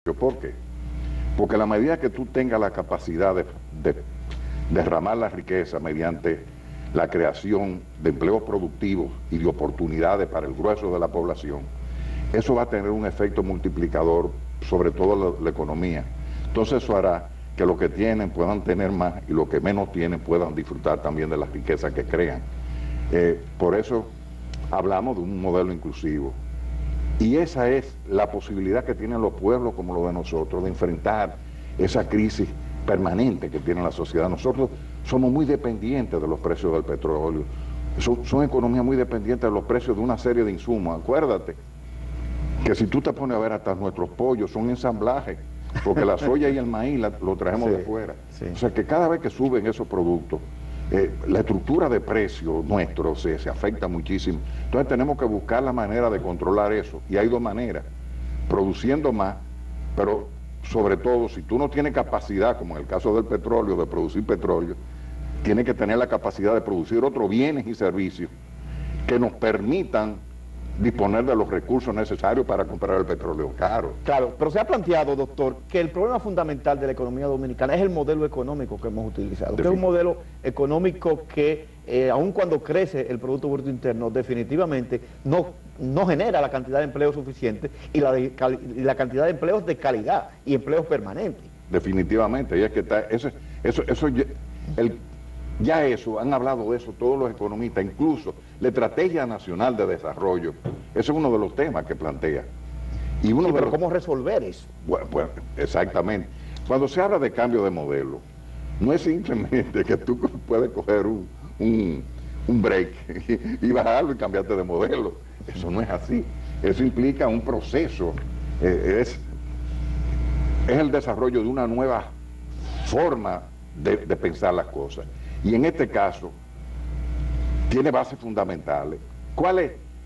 ¿Por qué? Porque a la medida que tú tengas la capacidad de derramar la riqueza mediante la creación de empleos productivos y de oportunidades para el grueso de la población, eso va a tener un efecto multiplicador sobre todo la economía. Entonces eso hará que los que tienen puedan tener más y los que menos tienen puedan disfrutar también de la riqueza que crean. Por eso hablamos de un modelo inclusivo. Y esa es la posibilidad que tienen los pueblos como los de nosotros de enfrentar esa crisis permanente que tiene la sociedad. Nosotros somos muy dependientes de los precios del petróleo. Son economías muy dependientes de los precios de una serie de insumos. Acuérdate que si tú te pones a ver hasta nuestros pollos son ensamblajes, porque la soya y el maíz lo traemos de fuera. Sí. O sea que cada vez que suben esos productos, la estructura de precio nuestro se afecta muchísimo. Entonces tenemos que buscar la manera de controlar eso. Y hay dos maneras: produciendo más, pero sobre todo si tú no tienes capacidad, como en el caso del petróleo, de producir petróleo, tienes que tener la capacidad de producir otros bienes y servicios que nos permitan disponer de los recursos necesarios para comprar el petróleo caro. Claro, pero se ha planteado, doctor, que el problema fundamental de la economía dominicana es el modelo económico que hemos utilizado, que es un modelo económico que, aun cuando crece el Producto Bruto Interno, definitivamente no genera la cantidad de empleos suficiente y la cantidad de empleos de calidad y empleos permanentes. Definitivamente, y es que está, ya eso, han hablado de eso todos los economistas, incluso la Estrategia Nacional de Desarrollo, ese es uno de los temas que plantea. Y uno pero ¿cómo resolver eso? Bueno, exactamente. Cuando se habla de cambio de modelo, no es simplemente que tú puedes coger un break y bajarlo y cambiarte de modelo. Eso no es así. Eso implica un proceso. Es el desarrollo de una nueva forma de pensar las cosas. Y en este caso, tiene bases fundamentales.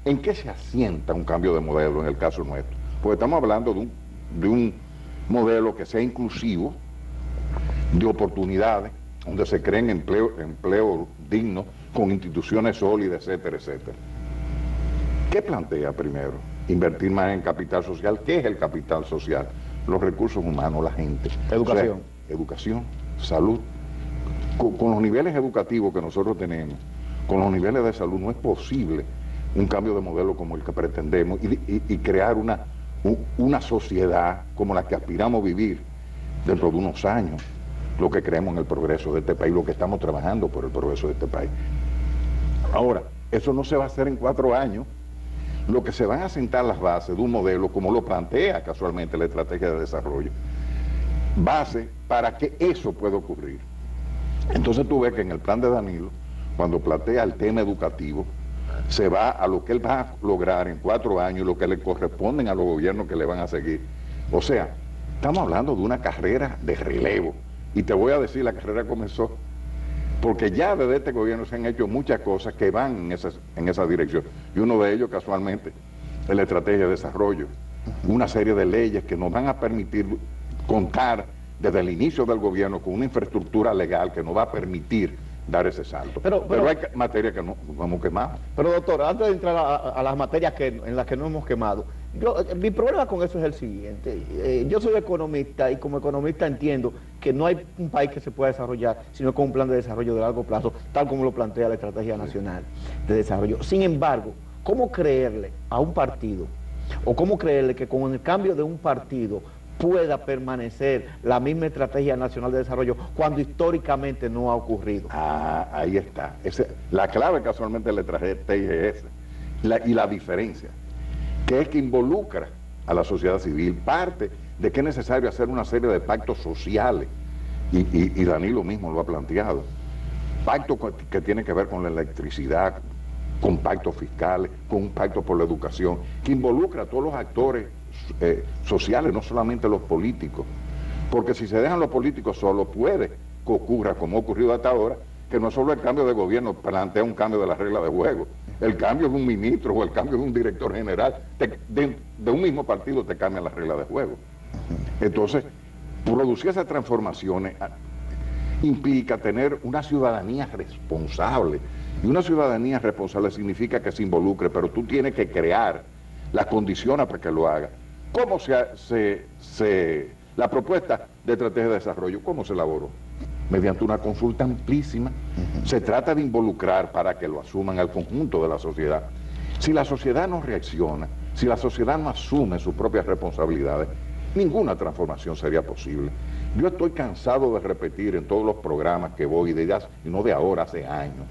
¿En qué se asienta un cambio de modelo en el caso nuestro? Porque estamos hablando de un modelo que sea inclusivo, de oportunidades, donde se creen empleo dignos, con instituciones sólidas, etcétera, etcétera. ¿Qué plantea primero? Invertir más en capital social. ¿Qué es el capital social? Los recursos humanos, la gente. Educación. O sea, educación, salud. Con los niveles educativos que nosotros tenemos, con los niveles de salud, no es posible un cambio de modelo como el que pretendemos y crear una sociedad como la que aspiramos a vivir dentro de unos años, lo que creemos en el progreso de este país, lo que estamos trabajando por el progreso de este país. Ahora, eso no se va a hacer en 4 años. Lo que se van a sentar las bases de un modelo, como lo plantea casualmente la Estrategia de Desarrollo, base para que eso pueda ocurrir. Entonces tú ves que en el plan de Danilo, cuando plantea el tema educativo, se va a lo que él va a lograr en 4 años y lo que le corresponden a los gobiernos que le van a seguir. O sea, estamos hablando de una carrera de relevo. Y te voy a decir, la carrera comenzó, porque ya desde este gobierno se han hecho muchas cosas que van en esa dirección. Y uno de ellos, casualmente, es la Estrategia de Desarrollo. Una serie de leyes que nos van a permitir contar desde el inicio del gobierno con una infraestructura legal que nos va a permitir dar ese salto. Pero hay materias que no hemos quemado. Pero doctor, antes de entrar a las materias en las que no hemos quemado, mi problema con eso es el siguiente. Yo soy economista y como economista entiendo que no hay un país que se pueda desarrollar sino con un plan de desarrollo de largo plazo, tal como lo plantea la Estrategia Nacional de Desarrollo. Sin embargo, ¿cómo creerle a un partido o cómo creerle que con el cambio de un partido pueda permanecer la misma Estrategia Nacional de Desarrollo cuando históricamente no ha ocurrido? Ahí está. La clave casualmente de la estrategia es esa. Y la diferencia, que es que involucra a la sociedad civil, parte de que es necesario hacer una serie de pactos sociales, y Danilo mismo lo ha planteado. Pactos que tienen que ver con la electricidad, con pactos fiscales, con un pacto por la educación, que involucra a todos los actores sociales, no solamente los políticos, porque si se dejan los políticos solos puede que ocurra, como ha ocurrido hasta ahora, que no solo el cambio de gobierno plantea un cambio de la regla de juego, el cambio de un ministro o el cambio de un director general de un mismo partido te cambia la regla de juego. Entonces, producir esas transformaciones implica tener una ciudadanía responsable, y una ciudadanía responsable significa que se involucre, pero tú tienes que crear las condiciones para que lo haga. ¿Cómo la propuesta de estrategia de desarrollo, cómo se elaboró? Mediante una consulta amplísima. Se trata de involucrar para que lo asuman al conjunto de la sociedad. Si la sociedad no reacciona, si la sociedad no asume sus propias responsabilidades, ninguna transformación sería posible. Yo estoy cansado de repetir en todos los programas que voy, y no de ahora, hace años,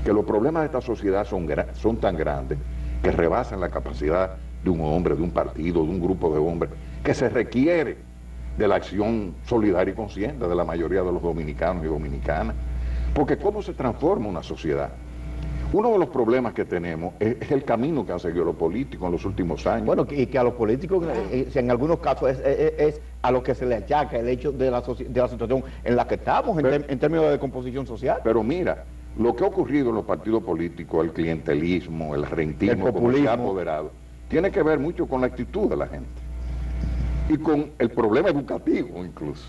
que los problemas de esta sociedad son tan grandes que rebasan la capacidad de un hombre, de un partido, de un grupo de hombres, que se requiere de la acción solidaria y consciente de la mayoría de los dominicanos y dominicanas. Porque ¿cómo se transforma una sociedad? Uno de los problemas que tenemos es el camino que han seguido los políticos en los últimos años. Bueno, y que a los políticos, en algunos casos, es a lo que se le achaca el hecho de la situación en la que estamos en términos de descomposición social. Pero mira, lo que ha ocurrido en los partidos políticos, el clientelismo, el rentismo, el populismo, como se ha apoderado, tiene que ver mucho con la actitud de la gente y con el problema educativo incluso.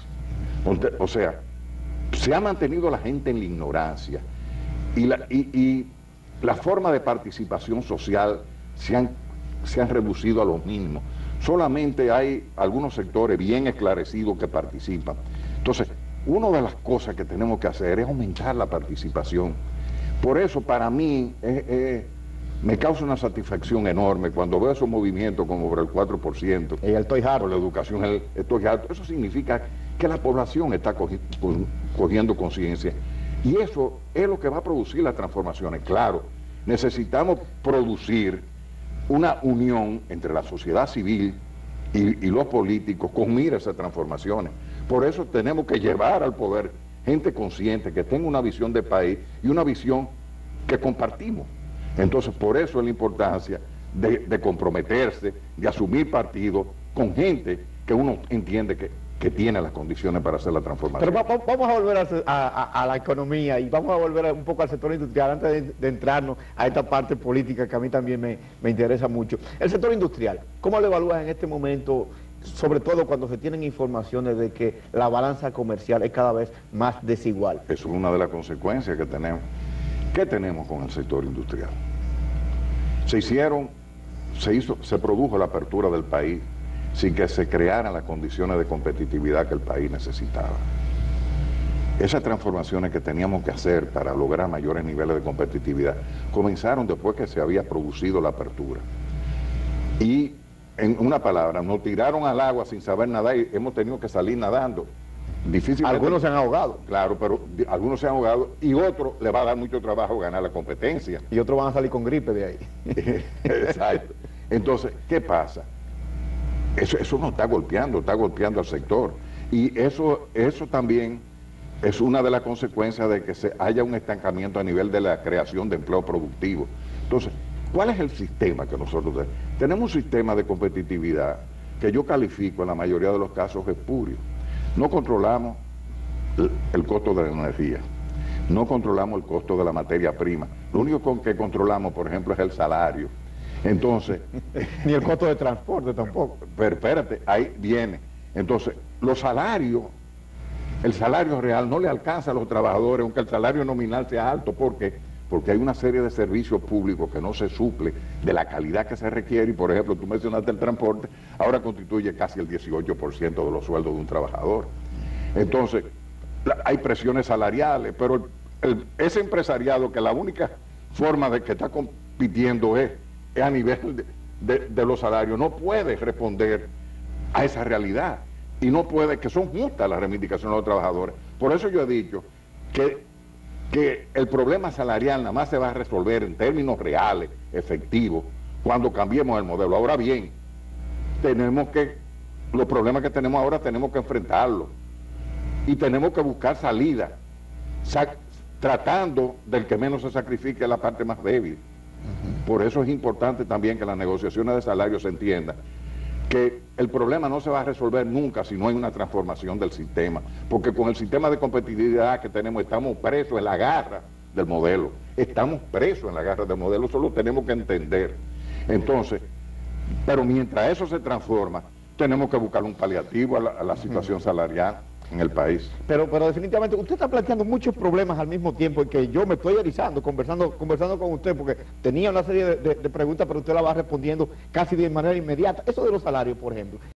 O sea, se ha mantenido la gente en la ignorancia y la forma de participación social se han reducido a los mínimos. Solamente hay algunos sectores bien esclarecidos que participan. Entonces, una de las cosas que tenemos que hacer es aumentar la participación. Por eso, para mí, me causa una satisfacción enorme cuando veo esos movimientos como por el 4%. Y el estoy harto. Por la educación, el estoy harto. Eso significa que la población está cogiendo conciencia. Y eso es lo que va a producir las transformaciones. Claro, necesitamos producir una unión entre la sociedad civil y los políticos con mira a esas transformaciones. Por eso tenemos que llevar al poder gente consciente, que tenga una visión de país y una visión que compartimos. Entonces, por eso es la importancia de comprometerse, de asumir partido con gente que uno entiende que tiene las condiciones para hacer la transformación. Pero vamos a volver a la economía y vamos a volver un poco al sector industrial antes de entrarnos a esta parte política que a mí también me interesa mucho. El sector industrial, ¿cómo lo evalúas en este momento, sobre todo cuando se tienen informaciones de que la balanza comercial es cada vez más desigual? Eso es una de las consecuencias que tenemos. ¿Qué tenemos con el sector industrial? Se produjo la apertura del país sin que se crearan las condiciones de competitividad que el país necesitaba. Esas transformaciones que teníamos que hacer para lograr mayores niveles de competitividad comenzaron después que se había producido la apertura. Y, en una palabra, nos tiraron al agua sin saber nadar y hemos tenido que salir nadando. Difícilmente, algunos se han ahogado. Claro, pero algunos se han ahogado y otros le va a dar mucho trabajo ganar la competencia. Y otros van a salir con gripe de ahí. Exacto. Entonces, ¿qué pasa? Eso nos está golpeando al sector. Y eso también es una de las consecuencias de que haya un estancamiento a nivel de la creación de empleo productivo. Entonces, ¿cuál es el sistema que nosotros tenemos? Tenemos un sistema de competitividad que yo califico en la mayoría de los casos espurio. No controlamos el costo de la energía, no controlamos el costo de la materia prima. Lo único que controlamos, por ejemplo, es el salario. Entonces... Ni el costo de transporte tampoco. Pero espérate, ahí viene. Entonces, el salario real no le alcanza a los trabajadores, aunque el salario nominal sea alto. ¿Por qué? Porque hay una serie de servicios públicos que no se suple de la calidad que se requiere. Y, por ejemplo, tú mencionaste el transporte, ahora constituye casi el 18% de los sueldos de un trabajador. Entonces, hay presiones salariales, pero ese empresariado que la única forma de que está compitiendo es a nivel de los salarios, no puede responder a esa realidad y no puede, que son justas las reivindicaciones de los trabajadores. Por eso yo he dicho que el problema salarial nada más se va a resolver en términos reales, efectivos, cuando cambiemos el modelo. Ahora bien, los problemas que tenemos ahora tenemos que enfrentarlos y tenemos que buscar salidas, tratando del que menos se sacrifique la parte más débil. Por eso es importante también que las negociaciones de salarios se entiendan que el problema no se va a resolver nunca si no hay una transformación del sistema, porque con el sistema de competitividad que tenemos estamos presos en la garra del modelo, solo tenemos que entender. Entonces, pero mientras eso se transforma, tenemos que buscar un paliativo a la situación salarial. en el país. Pero definitivamente usted está planteando muchos problemas al mismo tiempo, y que yo me estoy erizando conversando con usted, porque tenía una serie de preguntas, pero usted la va respondiendo casi de manera inmediata. Eso de los salarios, por ejemplo.